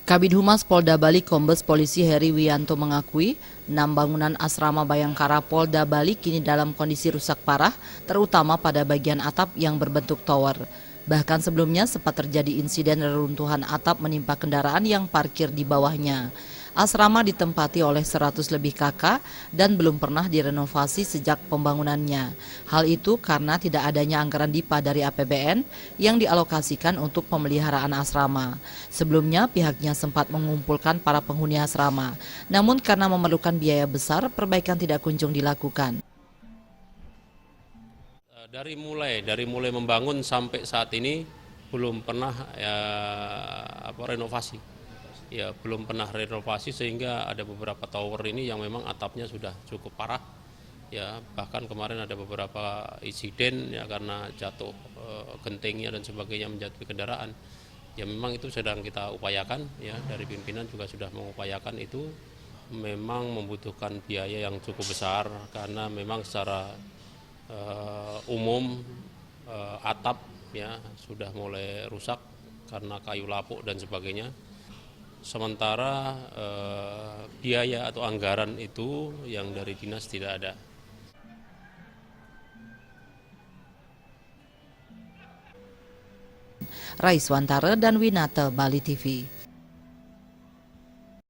Kabid Humas Polda Bali Kombes Polisi Heri Wiyanto mengakui 6 bangunan asrama Bayangkara Polda Bali kini dalam kondisi rusak parah, terutama pada bagian atap yang berbentuk tower. Bahkan sebelumnya sempat terjadi insiden reruntuhan atap menimpa kendaraan yang parkir di bawahnya. Asrama ditempati oleh 100 lebih kakak dan belum pernah direnovasi sejak pembangunannya. Hal itu karena tidak adanya anggaran DIPA dari APBN yang dialokasikan untuk pemeliharaan asrama. Sebelumnya pihaknya sempat mengumpulkan para penghuni asrama, namun karena memerlukan biaya besar, perbaikan tidak kunjung dilakukan. Dari mulai membangun sampai saat ini belum pernah renovasi. Ya, belum pernah renovasi sehingga ada beberapa tower ini yang memang atapnya sudah cukup parah. Ya, bahkan kemarin ada beberapa insiden ya karena jatuh gentingnya dan sebagainya menjatuhi kendaraan. Ya memang itu sedang kita upayakan ya, dari pimpinan juga sudah mengupayakan itu. Memang membutuhkan biaya yang cukup besar karena memang secara umum atap ya sudah mulai rusak karena kayu lapuk dan sebagainya. Sementara biaya atau anggaran itu yang dari dinas tidak ada. Raiswantara dan Winata, Bali TV.